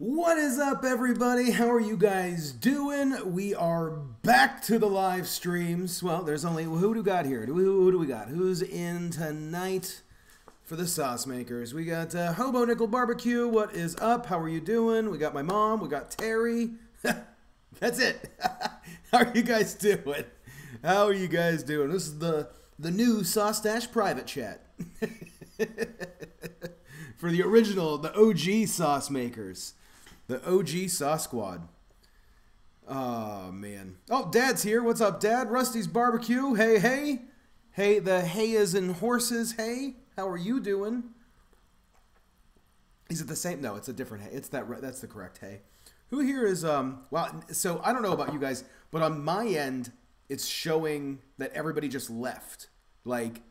What is up, everybody? How are you guys doing? We are back to the live streams. Well, there's only who do we got here? Who do we got? Who's in tonight for the sauce makers? We got Hobo Nickel Barbecue. What is up? How are you doing? We got my mom. We got Terry. That's it. How are you guys doing? How are you guys doing? This is the new Sauce Dash private chat for the original, the OG sauce makers. The OG Sauce Squad. Oh, man. Oh, Dad's here. What's up, Dad? Rusty's Barbecue. Hey, hey. Hey, the hay is in horses. Hey, how are you doing? Is it the same? No, it's a different hay. It's that's the correct hay. Who here is, well, so I don't know about you guys, but on my end, it's showing that everybody just left. Like,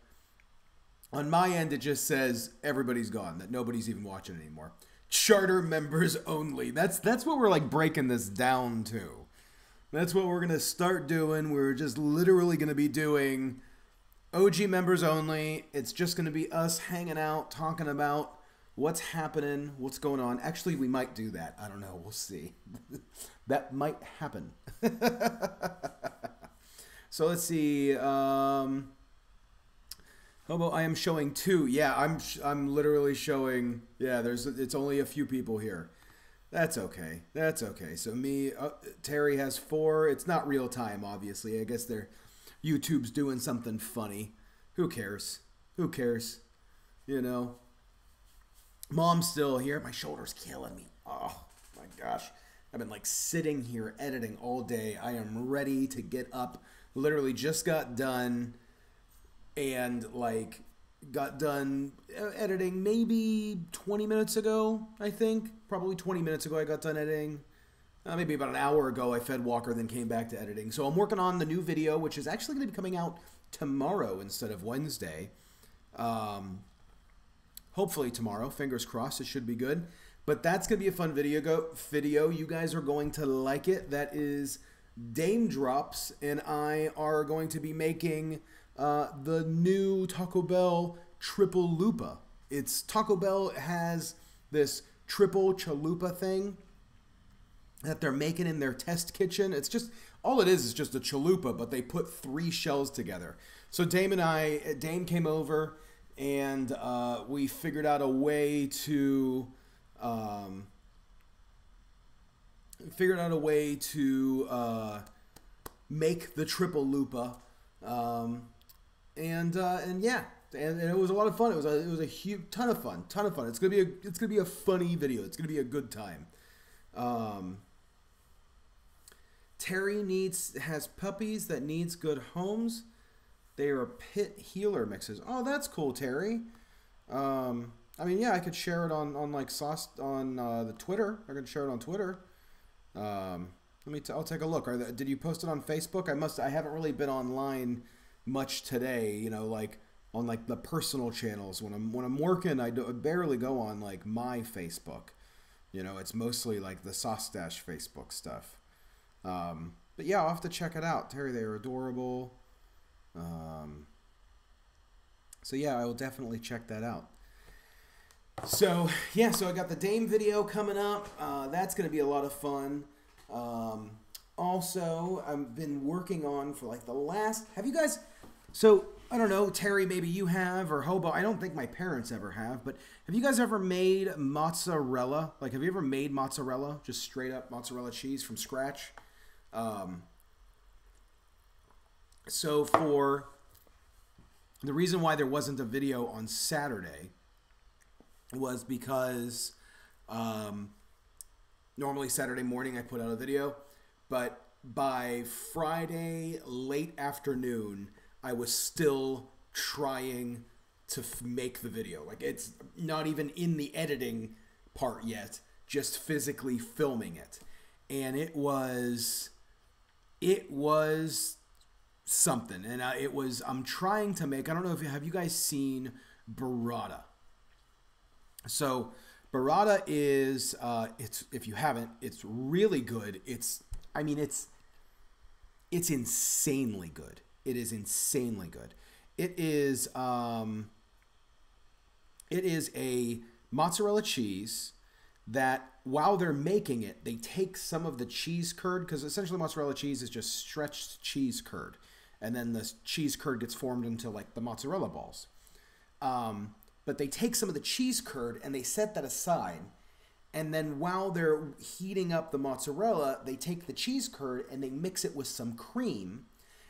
on my end, it just says everybody's gone, that nobody's even watching anymore. Charter members only. That's what we're like breaking this down to. That's what we're going to start doing. We're just literally going to be doing OG members only. It's just going to be us hanging out, talking about what's happening, what's going on. Actually, we might do that. I don't know. We'll see. That might happen. So let's see. Hobo, I am showing 2. Yeah, I'm literally showing. Yeah, it's only a few people here. That's okay. That's okay. So me, Terry has 4. It's not real time, obviously. I guess YouTube's doing something funny. Who cares? Who cares? You know. Mom's still here. My shoulder's killing me. Oh my gosh. I've been like sitting here editing all day. I am ready to get up. Literally just got done. And like got done editing maybe 20 minutes ago, I think. Probably 20 minutes ago I got done editing. Maybe about an hour ago I fed Walker, then came back to editing. So I'm working on the new video, which is actually going to be coming out tomorrow instead of Wednesday. Hopefully tomorrow. Fingers crossed. It should be good. But that's going to be a fun video. You guys are going to like it. That is Dame Drops, and I are going to be making the new Taco Bell Triple Lupa. Taco Bell has this triple chalupa thing that they're making in their test kitchen. It's just, all it is just a chalupa, but they put 3 shells together. So Dame came over, and we figured out a way to, make the triple lupa. And yeah, and it was a lot of fun. It was a huge ton of fun. It's gonna be a funny video. It's gonna be a good time. Terry has puppies that needs good homes. They are pit healer mixes. Oh, that's cool, Terry. I mean, yeah, I could share it on like sauce on the Twitter. I could share it on Twitter. I'll take a look. Did you post it on Facebook? I haven't really been online much today, you know, like on like the personal channels. When I'm working, I barely go on like my Facebook. You know, it's mostly like the Sauce Dash Facebook stuff. But yeah, I'll have to check it out. Terry, they are adorable. So yeah, I will definitely check that out. So yeah, so I got the Dame video coming up. That's going to be a lot of fun. Also, I've been working on for like the last, have you guys, so I don't know, Terry, maybe you have, or Hobo, I don't think my parents ever have, but have you guys ever made mozzarella? Like, have you ever made mozzarella, just straight up mozzarella cheese from scratch? So for the reason why there wasn't a video on Saturday was because normally Saturday morning I put out a video, but by Friday late afternoon I was still trying to make the video. Like, it's not even in the editing part yet, just physically filming it. And it was something. And I'm trying to make, I don't know have you guys seen burrata? So burrata is, if you haven't, it's really good. It's insanely good. It is insanely good. It is a mozzarella cheese that while they're making it, they take some of the cheese curd, because essentially mozzarella cheese is just stretched cheese curd. And then the cheese curd gets formed into like the mozzarella balls. But they take some of the cheese curd and they set that aside. And then while they're heating up the mozzarella, they take the cheese curd and they mix it with some cream.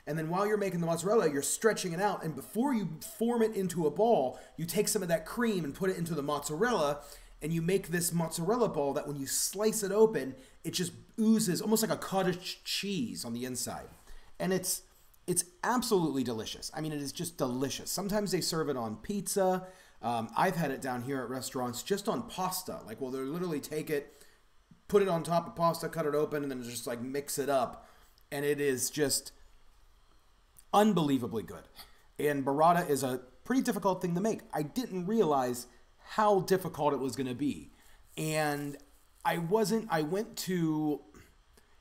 And then while you're making the mozzarella, you're stretching it out. And before you form it into a ball, you take some of that cream and put it into the mozzarella. And you make this mozzarella ball that when you slice it open, it just oozes almost like a cottage cheese on the inside. And it's absolutely delicious. I mean, it is just delicious. Sometimes they serve it on pizza. I've had it down here at restaurants just on pasta. Like, well, they'll literally take it, put it on top of pasta, cut it open, and then just like mix it up. And it is just unbelievably good. And burrata is a pretty difficult thing to make. I didn't realize how difficult it was going to be. And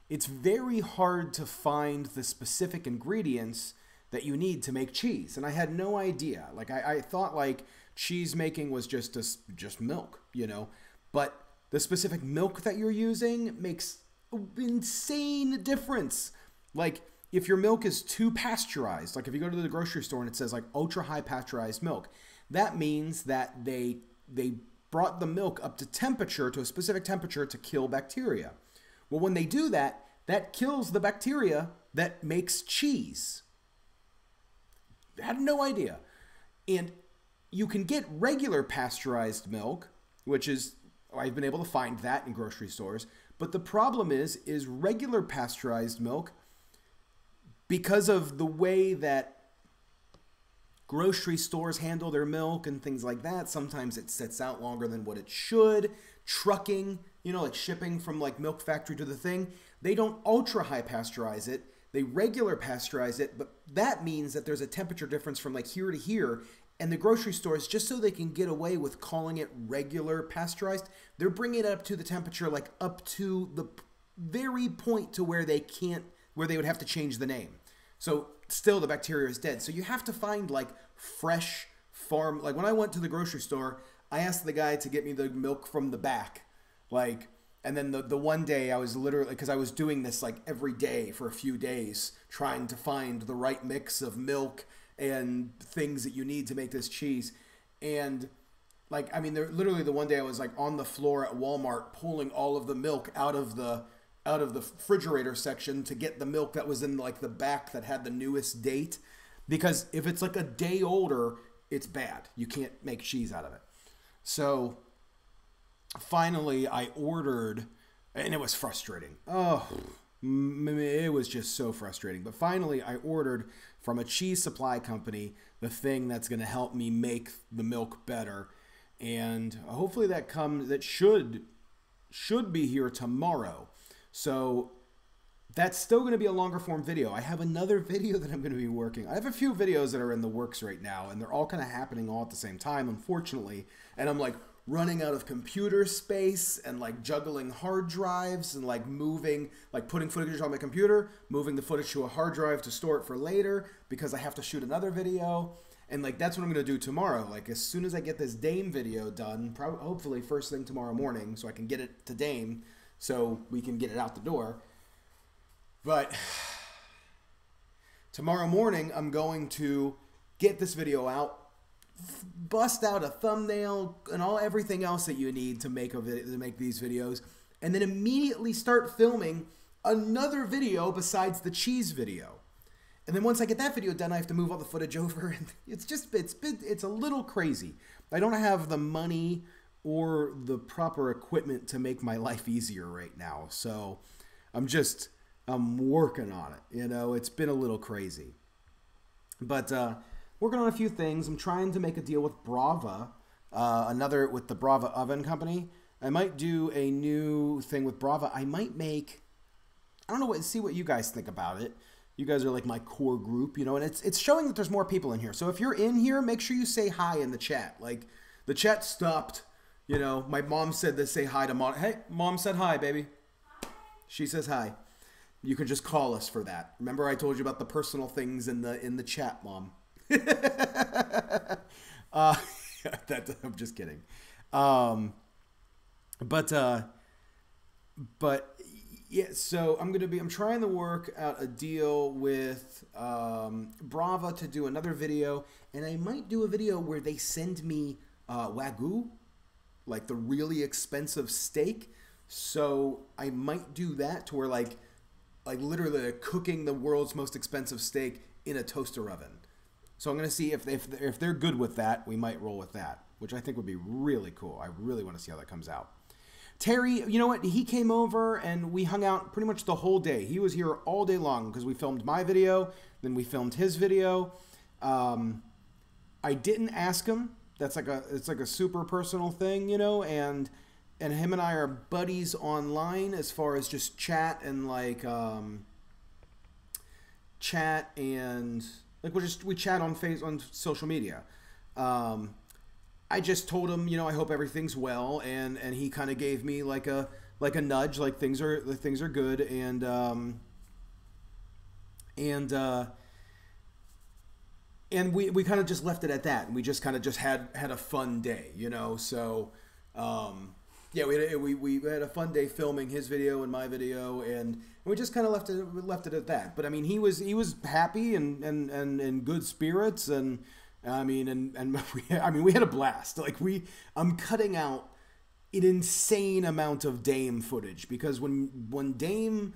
it's very hard to find the specific ingredients that you need to make cheese. And I had no idea. Like, I thought like cheese making was just milk, you know, but the specific milk that you're using makes an insane difference. Like, if your milk is too pasteurized, like if you go to the grocery store and it says like ultra high pasteurized milk, that means that they brought the milk up to temperature, to a specific temperature, to kill bacteria. Well, when they do that, that kills the bacteria that makes cheese. I had no idea. And you can get regular pasteurized milk, which is, I've been able to find that in grocery stores. But the problem is regular pasteurized milk, because of the way that grocery stores handle their milk and things like that, sometimes it sits out longer than what it should. Trucking, you know, like shipping from like milk factory to the thing, they don't ultra high pasteurize it. They regular pasteurize it, but that means that there's a temperature difference from like here to here. And the grocery stores, just so they can get away with calling it regular pasteurized, they're bringing it up to the temperature, like up to the very point to where they would have to change the name. So still the bacteria is dead. So you have to find like fresh farm. Like when I went to the grocery store, I asked the guy to get me the milk from the back. Like, and then the one day I was literally, because I was doing this like every day for a few days, trying to find the right mix of milk and things that you need to make this cheese. And like, I mean, literally the one day I was like on the floor at Walmart pulling all of the milk out of the refrigerator section to get the milk that was in like the back that had the newest date. Because if it's like a day older, it's bad. You can't make cheese out of it. So finally I ordered, and it was frustrating. Oh, it was just so frustrating. But finally I ordered from a cheese supply company the thing that's going to help me make the milk better. And hopefully that should be here tomorrow. So that's still going to be a longer form video. I have another video that I'm going to be working. I have a few videos that are in the works right now, and they're all kind of happening all at the same time, unfortunately. And I'm like running out of computer space and like juggling hard drives and like putting footage on my computer, moving the footage to a hard drive to store it for later because I have to shoot another video. And like that's what I'm going to do tomorrow. Like as soon as I get this Dame video done, hopefully first thing tomorrow morning, so I can get it to Dame so we can get it out the door. But tomorrow morning, I'm going to get this video out, bust out a thumbnail and everything else that you need to make these videos, and then immediately start filming another video besides the cheese video. And then once I get that video done, I have to move all the footage over, and it's a little crazy. I don't have the money or the proper equipment to make my life easier right now, so I'm working on it. You know, it's been a little crazy. But working on a few things. I'm trying to make a deal with Brava, with the Brava Oven Company. I might do a new thing with Brava. I don't know, see what you guys think about it. You guys are like my core group, you know, and it's showing that there's more people in here. So if you're in here, make sure you say hi in the chat. Like, the chat stopped, you know. My mom said to say hi to Mom. Hey, Mom said hi, baby. Hi. She says hi. You can just call us for that. Remember I told you about the personal things in the chat, Mom. I'm just kidding. But but yeah, so I'm trying to work out a deal with Brava to do another video, and I might do a video where they send me Wagyu, like the really expensive steak. So I might do that to where like literally like cooking the world's most expensive steak in a toaster oven. So I'm gonna see if they're good with that, we might roll with that, which I think would be really cool. I really want to see how that comes out. Terry, you know what? He came over and we hung out pretty much the whole day. He was here all day long because we filmed my video, then we filmed his video. I didn't ask him. It's like a super personal thing, you know, and him and I are buddies online as far as just chat and like we chat on social media. I just told him, you know, I hope everything's well, and he kind of gave me like a nudge, like things are good, and we kind of just left it at that, and we just kind of just had a fun day, you know. So yeah, we had a fun day filming his video and my video, and we just kind of left it at that. But I mean, he was happy and in good spirits, and I mean, we had a blast. Like I'm cutting out an insane amount of Dame footage because when Dame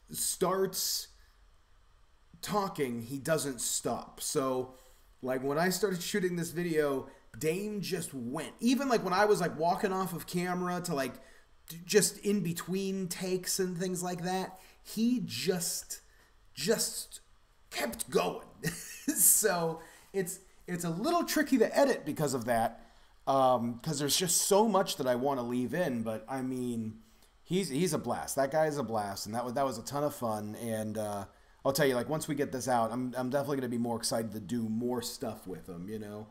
starts talking, he doesn't stop. So like when I started shooting this video, Dame just went. Even like when I was like walking off of camera to like just in between takes and things like that, he just kept going. So it's a little tricky to edit because of that, because there's just so much that I want to leave in. But I mean, he's a blast. That guy is a blast, and that was a ton of fun. And I'll tell you, like once we get this out, I'm definitely gonna be more excited to do more stuff with him, you know.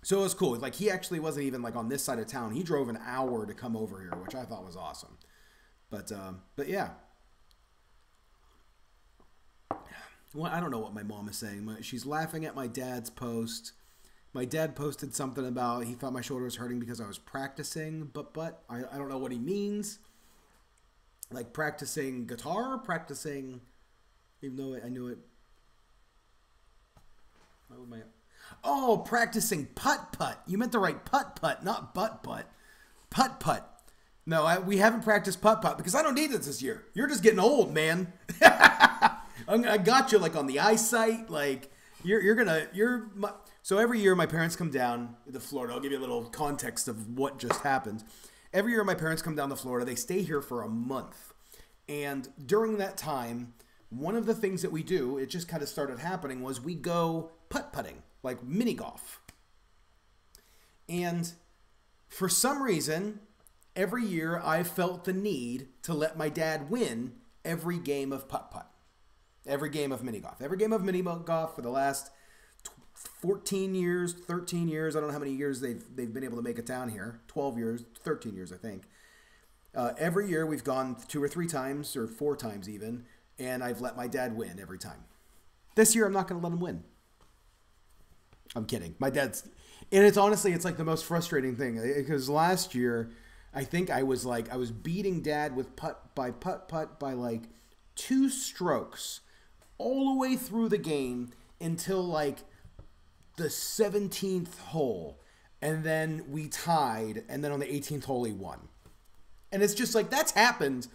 So it was cool. Like he actually wasn't even like on this side of town. He drove an hour to come over here, which I thought was awesome. But yeah. Well, I don't know what my mom is saying. She's laughing at my dad's post. My dad posted something about he thought my shoulder was hurting because I was practicing, but I don't know what he means. Like practicing guitar, practicing, even though I knew it. Why would my... Oh, practicing putt-putt. You meant to write putt-putt, not butt-putt. Putt-putt. No, we haven't practiced putt-putt because I don't need this year. You're just getting old, man. I got you like on the eyesight. Like so every year my parents come down to Florida. I'll give you a little context of what just happened. Every year my parents come down to Florida. They stay here for a month. And during that time, one of the things that we do, it just kind of started happening, was we go putt-putting, like mini golf. And for some reason, every year I felt the need to let my dad win every game of putt-putt. Every game of mini golf. Every game of mini golf for the last 14 years, 13 years. I don't know how many years they've been able to make it down here. 12 years, 13 years, I think. Every year we've gone 2 or 3 times, or 4 times even, and I've let my dad win every time. This year I'm not going to let him win. I'm kidding. My dad's... And it's honestly, it's like the most frustrating thing. Because last year, I think I was beating dad with putt by like 2 strokes all the way through the game until like the 17th hole. And then we tied. And then on the 18th hole, he won. And it's just like, that's happened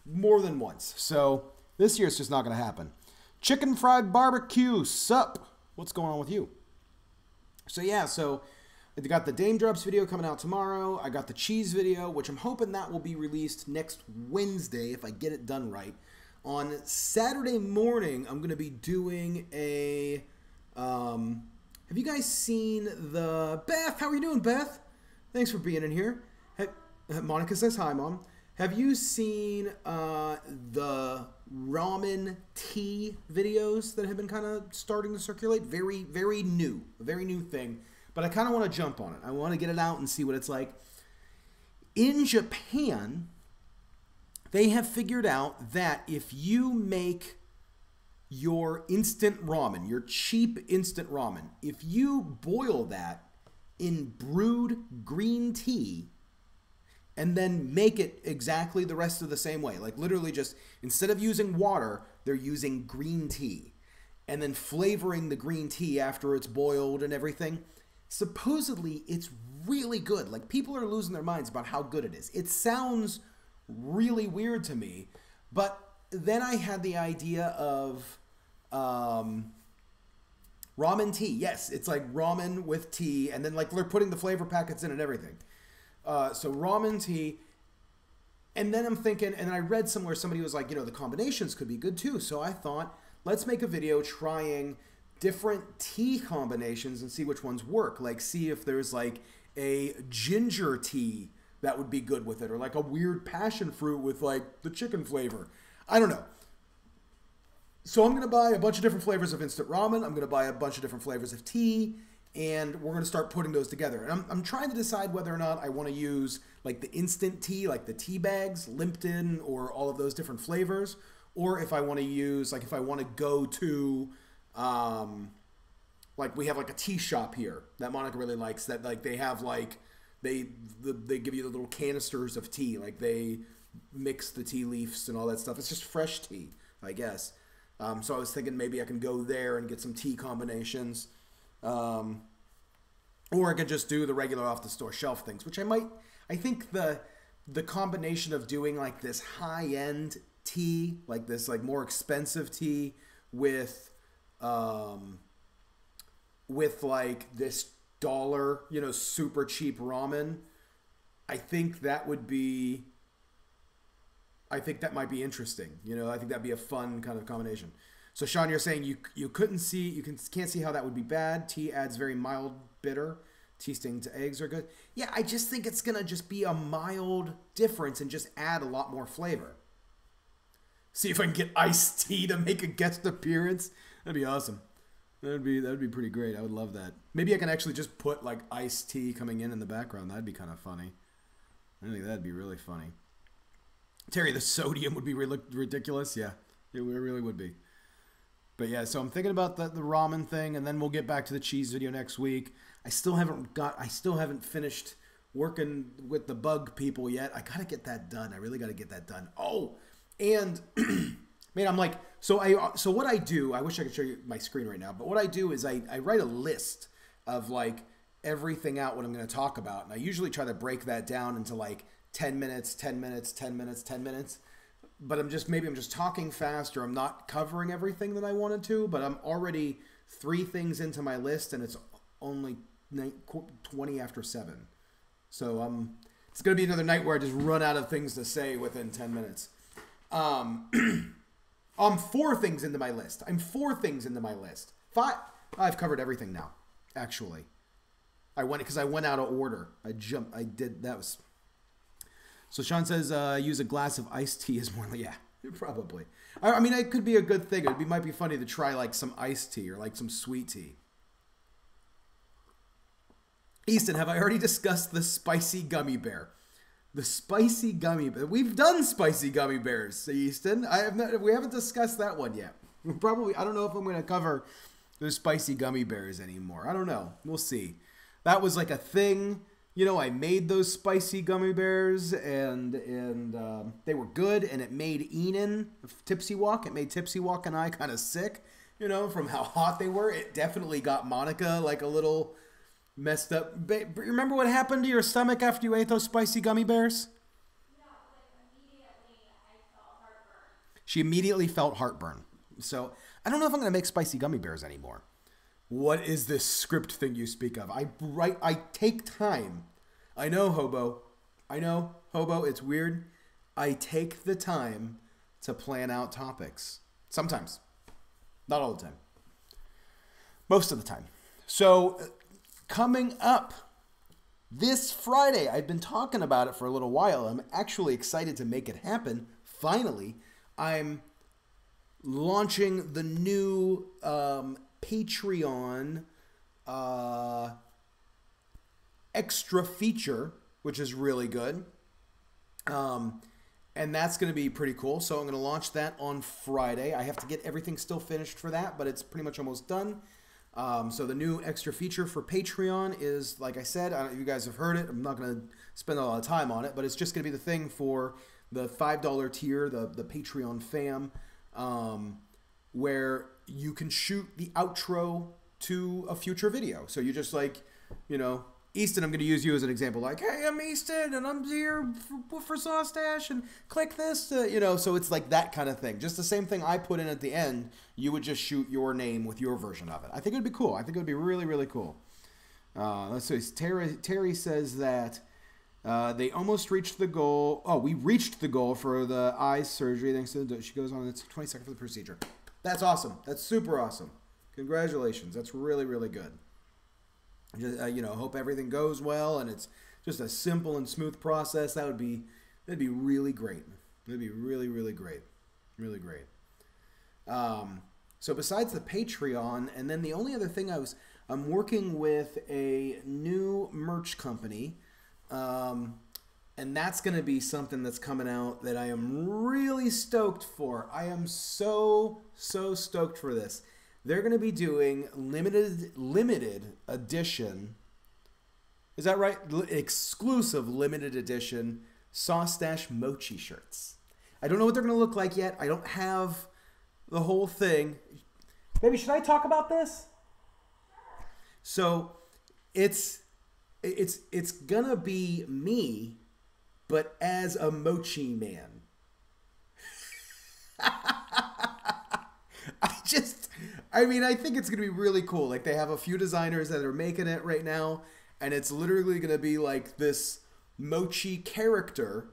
more than once. So this year it's just not going to happen. Chicken fried barbecue. Sup? What's going on with you? So yeah, so I got the Dame Drops video coming out tomorrow. I got the cheese video, which I'm hoping that will be released next Wednesday if I get it done right. On Saturday morning, I'm going to be doing a... have you guys seen the... Beth, how are you doing, Beth? Thanks for being in here. Monica says hi, Mom. Have you seen the ramen tea videos that have been kind of starting to circulate? Very, very new. A very new thing. But I kind of want to jump on it. I want to get it out and see what it's like. In Japan, they have figured out that if you make your instant ramen, your cheap instant ramen, if you boil that in brewed green tea and then make it exactly the rest of the same way. Like literally just, instead of using water, they're using green tea and then flavoring the green tea after it's boiled and everything. Supposedly, it's really good. Like, people are losing their minds about how good it is. It sounds really weird to me, but then I had the idea of ramen tea. Yes, it's like ramen with tea, and then like they're putting the flavor packets in and everything. So ramen tea, and then I'm thinking, and I read somewhere somebody was like, the combinations could be good too. So I thought, let's make a video trying different tea combinations and see which ones work. Like, see if there's like a ginger tea that would be good with it, or like a weird passion fruit with like the chicken flavor. I don't know. So I'm going to buy a bunch of different flavors of instant ramen. I'm going to buy a bunch of different flavors of tea, and we're going to start putting those together. And I'm trying to decide whether or not I want to use like the instant tea, like the tea bags, Lipton, or all of those different flavors, or if I want to use, like if I want to go to, like we have like a tea shop here that Monica really likes, that like they have like, they give you the little canisters of tea, like they mix the tea leaves and all that stuff. It's just fresh tea, I guess. So I was thinking maybe I can go there and get some tea combinations. Or I could just do the regular off the store shelf things, which I think the combination of doing like this high end tea, like this like more expensive tea with like this dollar, super cheap ramen, I think that might be interesting. I think that'd be a fun kind of combination. So Sean, you're saying you can't see how that would be bad. Tea adds very mild bitter. Tea stinged eggs are good. Yeah, I just think it's gonna just be a mild difference and just add a lot more flavor. See if I can get iced tea to make a guest appearance. That'd be awesome. That'd be pretty great. I would love that. Maybe I can actually just put like iced tea coming in the background. That'd be kind of funny. I think that'd be really funny. Terry, the sodium would be ridiculous. Yeah, it really would be. But yeah, so I'm thinking about the ramen thing, and then we'll get back to the cheese video next week. I still haven't finished working with the bug people yet. I gotta get that done. I really gotta get that done. Oh, and man, I'm like, so what I do, I wish I could show you my screen right now, but what I do is I write a list of like everything out what I'm going to talk about, and I usually try to break that down into like 10 minutes, 10 minutes, 10 minutes, 10 minutes. But maybe I'm just talking fast, or I'm not covering everything that I wanted to, but I'm already 3 things into my list, and it's only 20 after 7. So it's going to be another night where I just run out of things to say within 10 minutes. I'm 4 things into my list. 5. I've covered everything now, actually. Because I went out of order. So Sean says, use a glass of iced tea is more like, yeah, probably. I mean, it could be a good thing. Might be funny to try like some iced tea or like some sweet tea. Easton, have I already discussed the spicy gummy bear? The spicy gummy bear. We've done spicy gummy bears, Easton. We haven't discussed that one yet. I don't know if I'm going to cover the spicy gummy bears anymore. I don't know. We'll see. That was like a thing. I made those spicy gummy bears, and they were good, and it made Enan Tipsy Walk. It made Tipsy Walk and I kind of sick, from how hot they were. It definitely got Monica like a little messed up. Remember what happened to your stomach after you ate those spicy gummy bears? No, immediately I felt heartburn. She immediately felt heartburn. So I don't know if I'm going to make spicy gummy bears anymore. What is this script thing you speak of? I take time. I know, Hobo. It's weird. I take the time to plan out topics. Sometimes. Not all the time. Most of the time. So, coming up this Friday, I've been talking about it for a little while. I'm actually excited to make it happen. Finally, I'm launching the new Patreon extra feature, which is really good. And that's going to be pretty cool. So I'm going to launch that on Friday. I have to get everything still finished for that, but it's pretty much almost done. So the new extra feature for Patreon is, like I said, I don't know if you guys have heard it. I'm not going to spend a lot of time on it, but it's just going to be the thing for the $5 tier, the Patreon fam, where you can shoot the outro to a future video. So you just like, you know, Easton, I'm going to use you as an example. Like, hey, I'm Easton, and I'm here for Sawstash, and click this, you know. So it's like that kind of thing. Just the same thing I put in at the end. You would just shoot your name with your version of it. I think it would be cool. I think it would be really, really cool. Let's see. Terry says that they almost reached the goal. Oh, we reached the goal for the eye surgery. Thanks to she goes on the 22nd for the procedure. That's awesome. That's super awesome. Congratulations. That's really, really good. You know, hope everything goes well and it's just a simple and smooth process. That'd be really great. That'd be really, really great. Really great. So besides the Patreon, and then the only other thing I'm working with a new merch company, and that's going to be something that's coming out that I am really stoked for. I am so stoked for this. They're going to be doing limited edition. Is that right? Exclusive limited edition Sawstash Mochi shirts. I don't know what they're going to look like yet. I don't have the whole thing. Baby, should I talk about this? So it's going to be me, but as a mochi man. I think it's going to be really cool. Like, they have a few designers that are making it right now, and it's literally going to be like this mochi character,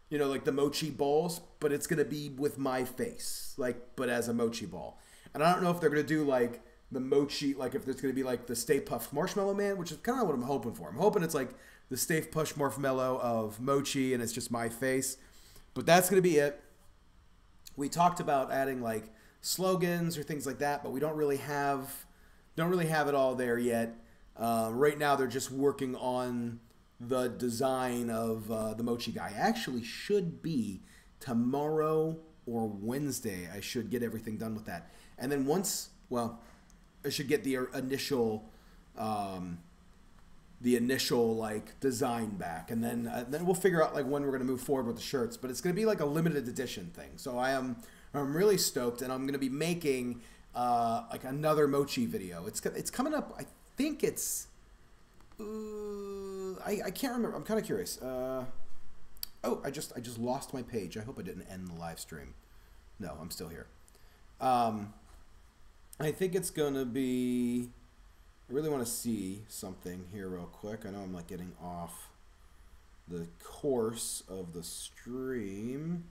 you know, like the mochi balls, but it's going to be with my face, like, but as a mochi ball. And I don't know if they're going to do like the mochi, like if there's going to be like the Stay Puft Marshmallow Man, which is kind of what I'm hoping for. I'm hoping it's like the Stay Puft Marshmallow of mochi, and it's just my face. But that's going to be it. We talked about adding like slogans or things like that, but we don't really have it all there yet. Right now, they're just working on the design of the mochi guy. Actually, should be tomorrow or Wednesday. I should get everything done with that, and then I should get the initial like design back, and then we'll figure out like when we're gonna move forward with the shirts. But it's gonna be like a limited edition thing. So I'm really stoked, and I'm going to be making like another mochi video. It's coming up. I think it's I can't remember. I'm kind of curious. I just lost my page. I hope I didn't end the live stream. No, I'm still here. I think it's going to be. I really want to see something here real quick. I know I'm like getting off the course of the stream.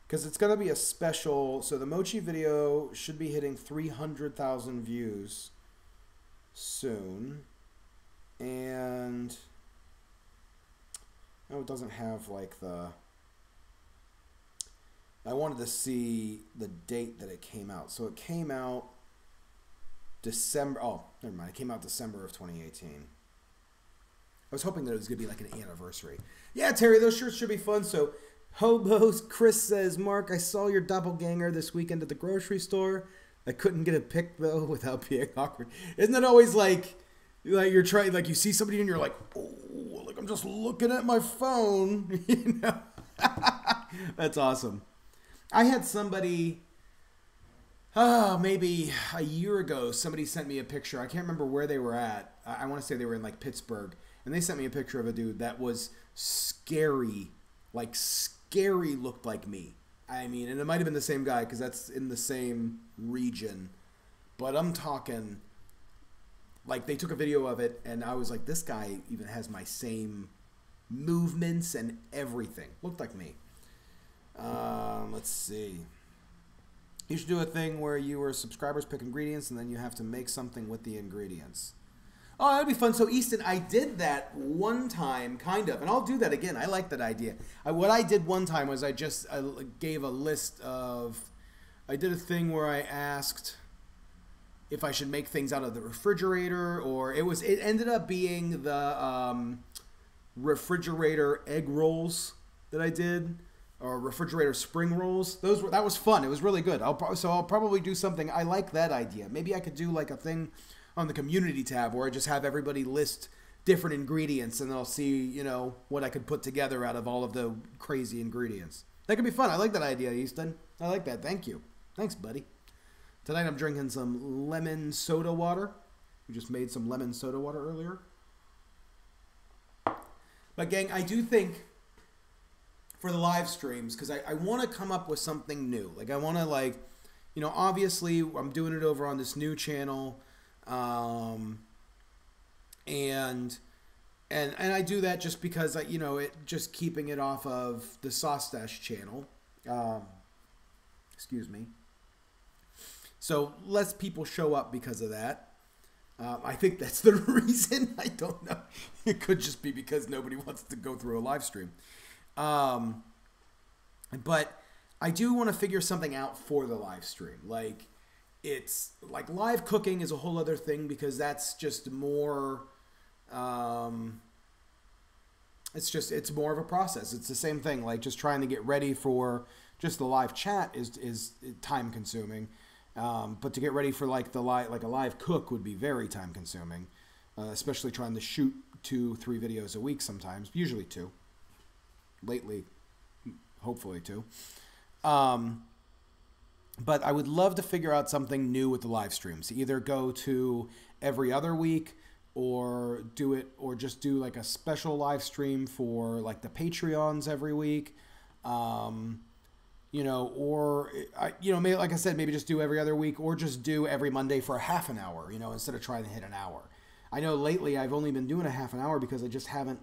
Because it's going to be a special. So the mochi video should be hitting 300,000 views soon. And no, it doesn't have like the. I wanted to see the date that it came out. So it came out December. Oh, never mind. It came out December of 2018. I was hoping that it was going to be like an anniversary. Yeah, Terry, those shirts should be fun. So, Hobos, Chris says, Mark, I saw your doppelganger this weekend at the grocery store. I couldn't get a pic, though, without being awkward. Isn't it always like you're trying, like you see somebody and you're like, oh, like I'm just looking at my phone, you know? That's awesome. I had somebody, maybe a year ago, somebody sent me a picture. I can't remember where they were at. I want to say they were in like Pittsburgh. And they sent me a picture of a dude that was scary, like scary looked like me. I mean, and it might have been the same guy because that's in the same region. But I'm talking, like they took a video of it and I was like, this guy even has my same movements and everything. Looked like me. Let's see. You should do a thing where your subscribers pick ingredients and then you have to make something with the ingredients. Oh, that'd be fun. So, Easton, I did that one time, kind of, and I'll do that again. I like that idea. What I did one time was I gave a list of... I did a thing where I asked if I should make things out of the refrigerator, or it ended up being the refrigerator egg rolls that I did. or refrigerator spring rolls. That was fun. It was really good. I'll probably do something. I like that idea. Maybe I could do like a thing on the community tab where I just have everybody list different ingredients, and I'll see, you know, what I could put together out of all of the crazy ingredients. That could be fun. I like that idea, Easton. I like that. Thank you. Thanks, buddy. Tonight I'm drinking some lemon soda water. We just made some lemon soda water earlier. But gang, I do think for the live streams, because I want to come up with something new. Like I want to, like, you know, obviously I'm doing it over on this new channel. And I do that just because, you know, it just keeping it off of the Sauce Stash channel. Excuse me. So less people show up because of that. I think that's the reason. I don't know. It could just be because nobody wants to go through a live stream. But I do want to figure something out for the live stream. Like, it's like live cooking is a whole other thing because that's just more, it's more of a process. It's the same thing. Like just trying to get ready for just the live chat is time consuming. But to get ready for like a live cook would be very time consuming, especially trying to shoot 2-3 videos a week sometimes, usually 2. Lately, hopefully 2. But I would love to figure out something new with the live streams. Either go to every other week or just do like a special live stream for like the Patreons every week. You know, or, you know, maybe, like I said, maybe just do every other week or just do every Monday for a half an hour, you know, instead of trying to hit an hour. I know lately I've only been doing a half an hour because I just haven't,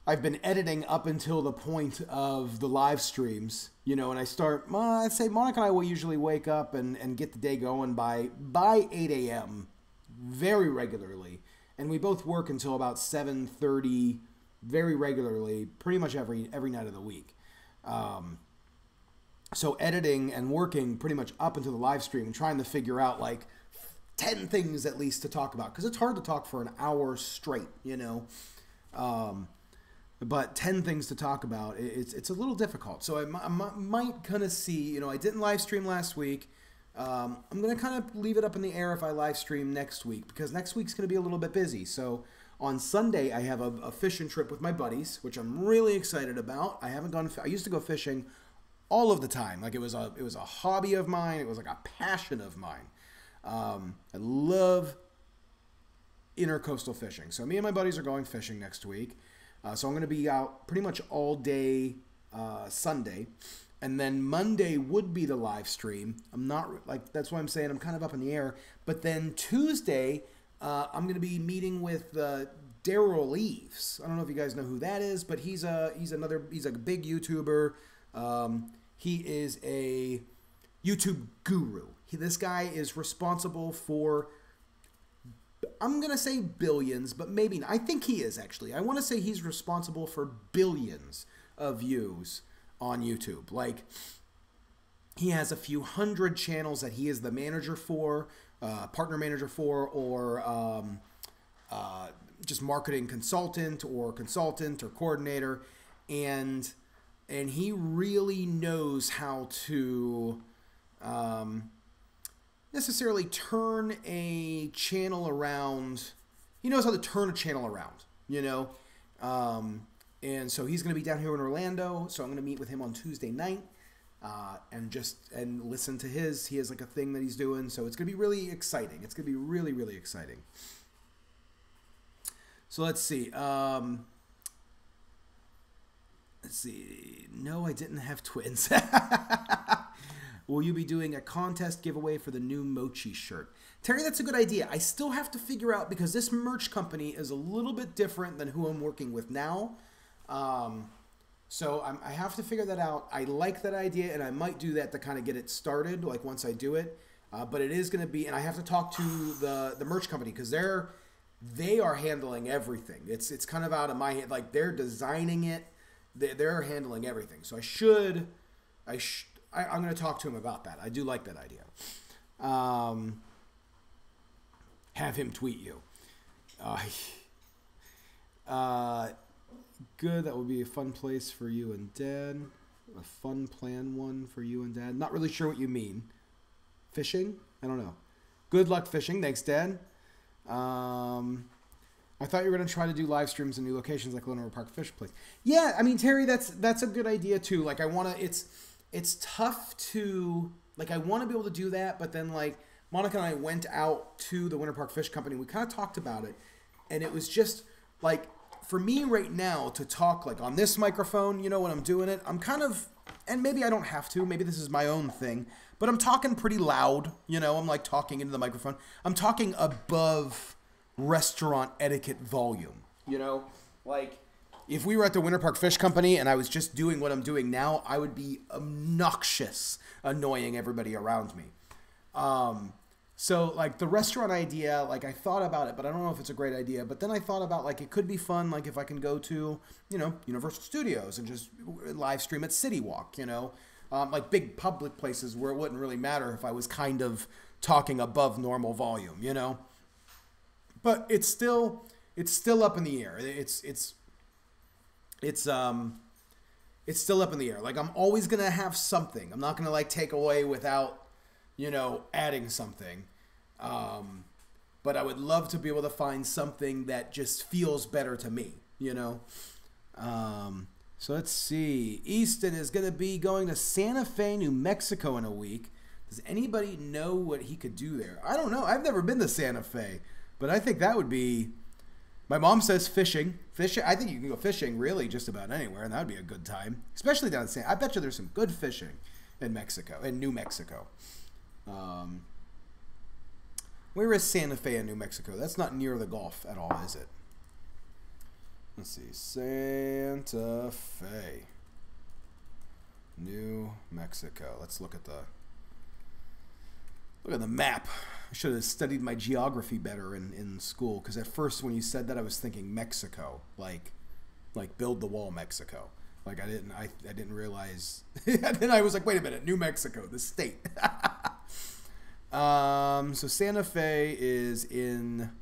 I've been editing up until the point of the live streams, you know, and I'd say Monica and I will usually wake up and get the day going by 8 a.m. very regularly. And we both work until about 7:30 very regularly, pretty much every night of the week. So editing and working pretty much up until the live stream and trying to figure out like 10 things at least to talk about. Because it's hard to talk for an hour straight, you know. But 10 things to talk about, it's a little difficult. So I might kind of see, you know, I didn't live stream last week. I'm going to kind of leave it up in the air if I live stream next week. Because next week's going to be a little bit busy. So on Sunday, I have a fishing trip with my buddies, which I'm really excited about. I used to go fishing all of the time. Like it was a hobby of mine. It was like a passion of mine. I love intercoastal fishing. So me and my buddies are going fishing next week. So I'm going to be out pretty much all day Sunday. And then Monday would be the live stream. I'm not, like, that's why I'm saying I'm kind of up in the air. But then Tuesday, I'm going to be meeting with Daryl Eves. I don't know if you guys know who that is, but he's a big YouTuber. He is a YouTube guru. This guy is responsible for, I'm going to say billions, but maybe not. I think he is actually. I want to say he's responsible for billions of views on YouTube. Like, he has a few hundred channels that he is the manager for, partner manager for, or just marketing consultant or coordinator. And he really knows how to necessarily turn a channel around. He knows how to turn a channel around, you know. And so he's going to be down here in Orlando. So I'm going to meet with him on Tuesday night and listen to his. He has like a thing that he's doing. So it's going to be really exciting. It's going to be really, really exciting. So let's see. No, I didn't have twins. Will you be doing a contest giveaway for the new Mochi shirt? Terry, that's a good idea. I still have to figure out, because this merch company is a little bit different than who I'm working with now. So I have to figure that out. I like that idea, and I might do that to kind of get it started, like once I do it. But it is going to be, and I have to talk to the merch company, because they are handling everything. It's kind of out of my hand. Like, they're designing it. They're handling everything. So I'm going to talk to him about that. I do like that idea. Have him tweet you. good. That would be a fun place for you and Dad. A fun plan one for you and Dad. Not really sure what you mean. Fishing? I don't know. Good luck fishing. Thanks, Dad. I thought you were going to try to do live streams in new locations like Lenore Park Fish Place. Yeah, I mean, Terry, that's a good idea too. Like, I want to. It's tough to like. I want to be able to do that, but then like Monica and I went out to the Winter Park Fish Company. We kind of talked about it, and it was just like for me right now to talk like on this microphone. You know, when I'm doing it, I'm kind of, and maybe I don't have to. Maybe this is my own thing, but I'm talking pretty loud. You know, I'm like talking into the microphone. I'm talking above restaurant etiquette volume, you know, like if we were at the Winter Park Fish Company and I was just doing what I'm doing now, I would be obnoxious, annoying everybody around me. So like the restaurant idea, like I thought about it, but I don't know if it's a great idea. But then I thought about like it could be fun, like if I can go to, you know, Universal Studios and just live stream at City Walk, you know, like big public places where it wouldn't really matter if I was kind of talking above normal volume, you know. But it's still up in the air. It's still up in the air. Like I'm always gonna have something. I'm not gonna like take away without, you know, adding something. But I would love to be able to find something that just feels better to me, you know. So let's see. Easton is gonna be going to Santa Fe, New Mexico in a week. Does anybody know what he could do there? I don't know. I've never been to Santa Fe. But I think that would be, my mom says fishing. Fishing, I think you can go fishing really just about anywhere, and that would be a good time. Especially down in San, I bet you there's some good fishing in Mexico, in New Mexico. Where is Santa Fe in New Mexico? That's not near the Gulf at all, is it? Let's see, Santa Fe, New Mexico. Let's look at the map. I should have studied my geography better in school, because at first when you said that I was thinking Mexico, like build the wall Mexico. Like I didn't realize. And then I was like, wait a minute, New Mexico, the state. So Santa Fe is in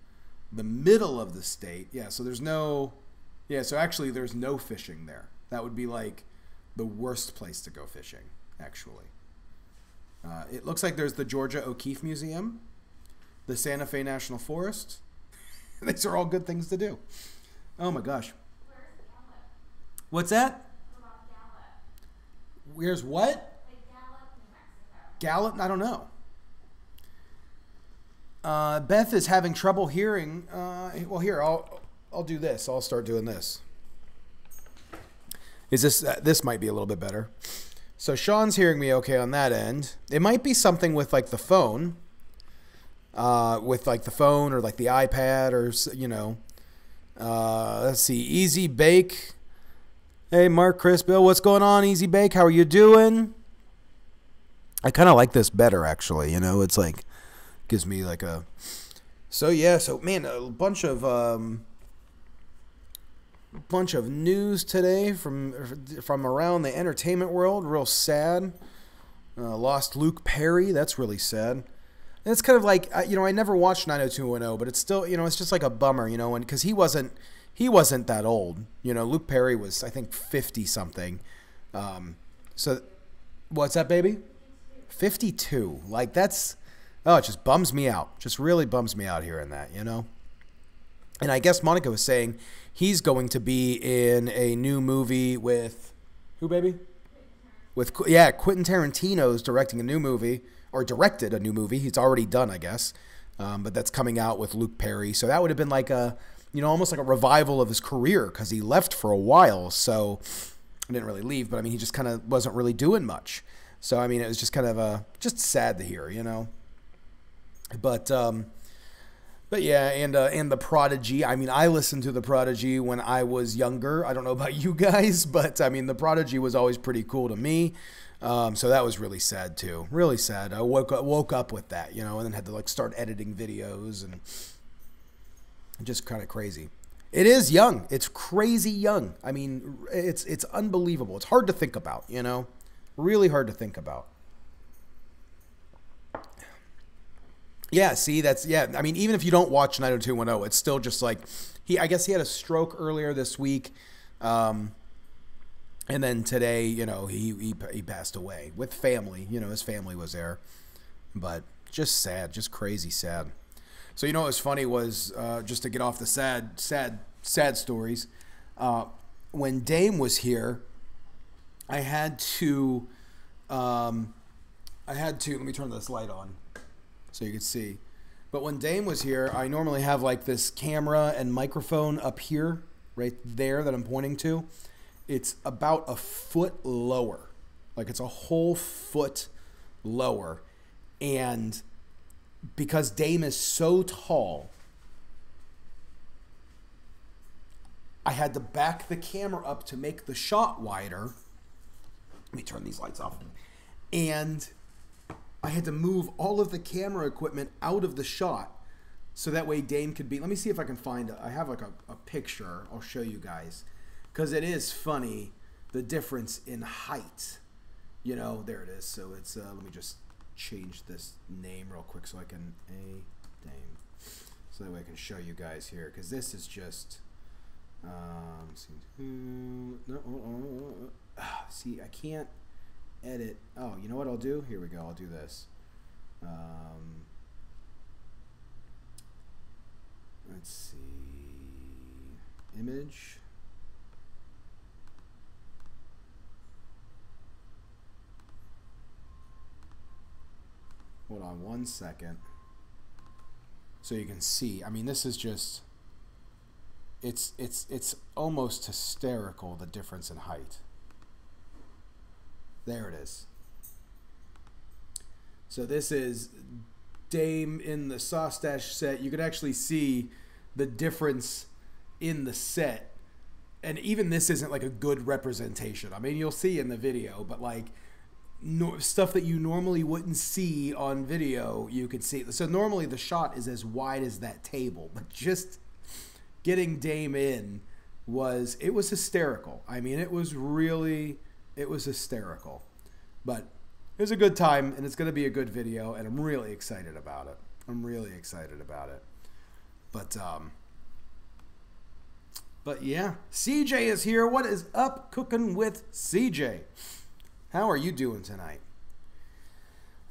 the middle of the state. Yeah, so there's no. Yeah, so actually there's no fishing there. That would be like the worst place to go fishing, actually. It looks like there's the Georgia O'Keeffe Museum, the Santa Fe National Forest. These are all good things to do. Oh my gosh. Where's Gallup? What's that? What about Gallup? Where's what? Like Gallup, New Mexico. Gallup? I don't know. Beth is having trouble hearing. Well, here, I'll do this. I'll start doing this. Is this? This might be a little bit better. So Sean's hearing me okay on that end. It might be something with like the phone, or like the iPad, or you know. Let's see, Easy Bake. Hey, Mark, Chris, Bill, what's going on, Easy Bake? How are you doing? I kind of like this better, actually. You know, it's like gives me like a. So yeah, so man, a bunch of news today from around the entertainment world. Real sad. Lost Luke Perry. That's really sad. And it's kind of like, you know, I never watched 90210, but it's still, you know, it's just like a bummer, you know, and because he wasn't that old. You know, Luke Perry was, I think, 50 something. So what's that, baby? 52. Like that's, oh, it just bums me out. Just really bums me out hearing that, you know. And I guess Monica was saying he's going to be in a new movie with who, baby? Quentin Tarantino's directing a new movie, or directed a new movie. He's already done, I guess. But that's coming out with Luke Perry. So that would have been like a, you know, almost like a revival of his career, because he left for a while. So I didn't really leave, but I mean, he just kind of wasn't really doing much. So, I mean, it was just kind of just sad to hear, you know. But yeah, and The Prodigy. I mean, I listened to The Prodigy when I was younger. I don't know about you guys, but I mean, The Prodigy was always pretty cool to me. So that was really sad too. Really sad. I woke up with that, you know, and then had to like start editing videos, and just kind of crazy. It is young. It's crazy young. I mean, it's unbelievable. It's hard to think about, you know, really hard to think about. Yeah, see, I mean, even if you don't watch 90210, it's still just like, I guess he had a stroke earlier this week. And then today, you know, he passed away with family. You know, his family was there. But just sad, just crazy sad. So, you know what was funny was, just to get off the sad stories, when Dame was here, I had to, let me turn this light on so you can see. But when Dame was here, I normally have like this camera and microphone up here, right there that I'm pointing to. It's about a foot lower. Like it's a whole foot lower. And because Dame is so tall, I had to back the camera up to make the shot wider. Let me turn these lights off. And I had to move all of the camera equipment out of the shot so that way Dame could be... Let me see if I can find... I have like a picture I'll show you guys. Because it is funny, the difference in height. You know, there it is. So it's... let me just change this name real quick so I can... Dame. So that way I can show you guys here. Because this is just... see, I can't edit. Oh, you know what I'll do? Here we go. I'll do this. Let's see. Image. Hold on one second. So you can see. I mean, this is just... It's almost hysterical, the difference in height. There it is. So this is Dame in the Saustache set. You could actually see the difference in the set. And even this isn't like a good representation. I mean, you'll see in the video, but like stuff that you normally wouldn't see on video, you could see. So normally the shot is as wide as that table, but just getting Dame in was hysterical. I mean, it was hysterical. But it was a good time, and it's going to be a good video, and I'm really excited about it. But yeah, CJ is here. What is up, Cooking with CJ? How are you doing tonight?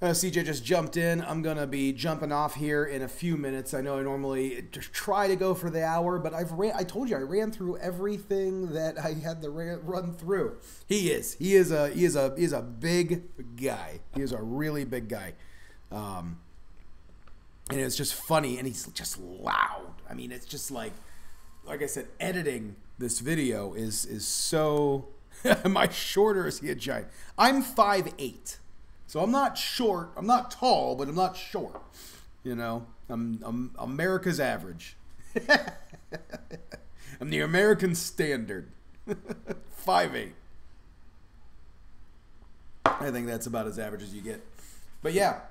CJ just jumped in. I'm going to be jumping off here in a few minutes. I know I normally just try to go for the hour, but I told you I ran through everything that I had to run through. He is a big guy. He is a really big guy. And it's just funny, and he's just loud. I mean, it's just like I said, editing this video is so... Am I short or is he a giant? I'm 5'8". So I'm not short. I'm not tall, but I'm not short. You know, I'm America's average. I'm the American standard. 5'8". I think that's about as average as you get. But yeah,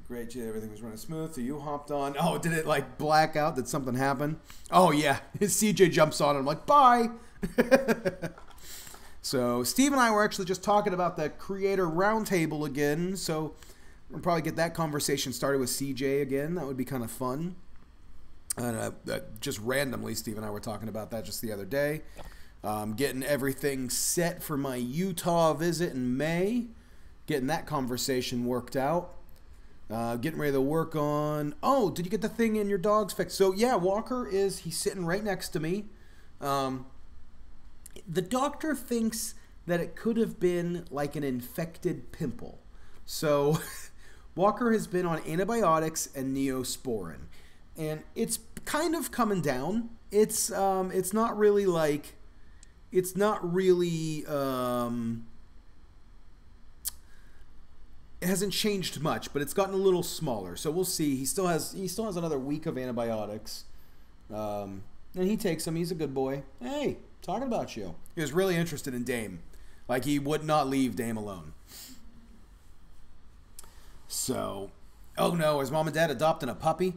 great. Everything was running smooth. So you hopped on. Oh, did it like black out? Did something happen? Oh yeah, CJ jumps on and I'm like, bye. So Steve and I were actually just talking about the creator roundtable again. So we'll probably get that conversation started with CJ again. That would be kind of fun. And just randomly, Steve and I were talking about that just the other day. Getting everything set for my Utah visit in May. Getting that conversation worked out. Getting ready to work on... Oh, did you get the thing in your dog's fixed? So yeah, Walker he's sitting right next to me. The doctor thinks that it could have been like an infected pimple. So Walker has been on antibiotics and Neosporin, and it's kind of coming down. It's not really like, it hasn't changed much, but it's gotten a little smaller. So we'll see. He still has another week of antibiotics. And he takes them. He's a good boy. Hey, talking about you. He was really interested in Dame. Like, he would not leave Dame alone. So, oh no, is mom and dad adopting a puppy?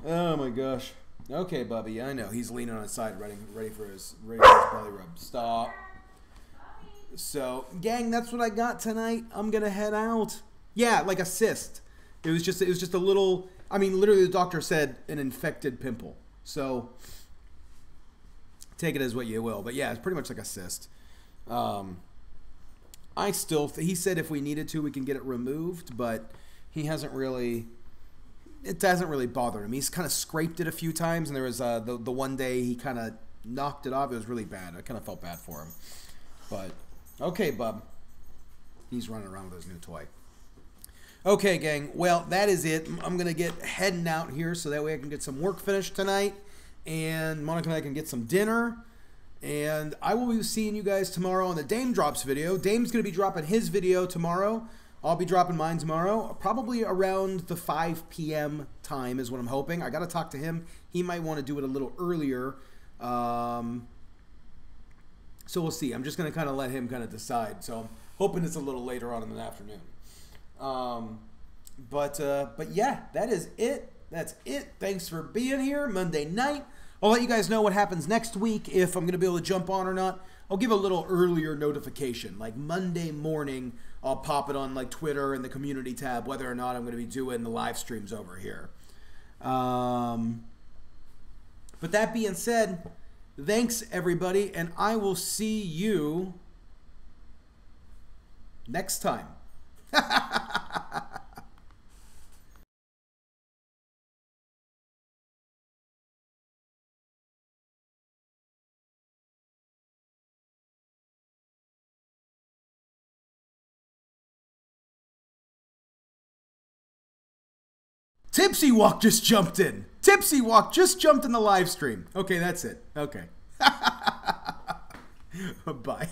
Oh my gosh. Okay, Bubby, I know. He's leaning on his side, ready for his belly rub. Stop. So, gang, that's what I got tonight. I'm gonna head out. Yeah, like a cyst. It was just a little... I mean, literally the doctor said an infected pimple. So take it as what you will. But yeah, it's pretty much like a cyst. I still, he said if we needed to, we can get it removed, but he hasn't really, it doesn't really bother him. He's kind of scraped it a few times, and there was the one day he kind of knocked it off. It was really bad. I kind of felt bad for him. But, okay, bub. He's running around with his new toy. Okay, gang. Well, that is it. I'm going to get heading out here so that way I can get some work finished tonight, and Monica and I can get some dinner. And I will be seeing you guys tomorrow on the Dame Drops video. Dame's going to be dropping his video tomorrow. I'll be dropping mine tomorrow. Probably around the 5 p.m. time is what I'm hoping. I got to talk to him. He might want to do it a little earlier. So we'll see. I'm just going to kind of let him kind of decide. So I'm hoping it's a little later on in the afternoon. But yeah, that is it. That's it. Thanks for being here Monday night. I'll let you guys know what happens next week, if I'm going to be able to jump on or not. I'll give a little earlier notification. Like Monday morning, I'll pop it on like Twitter and the community tab, whether or not I'm going to be doing the live streams over here. But that being said, thanks everybody, and I will see you next time. Tipsy Walk just jumped in. Tipsy Walk just jumped in the live stream. Okay, that's it. Okay. Bye.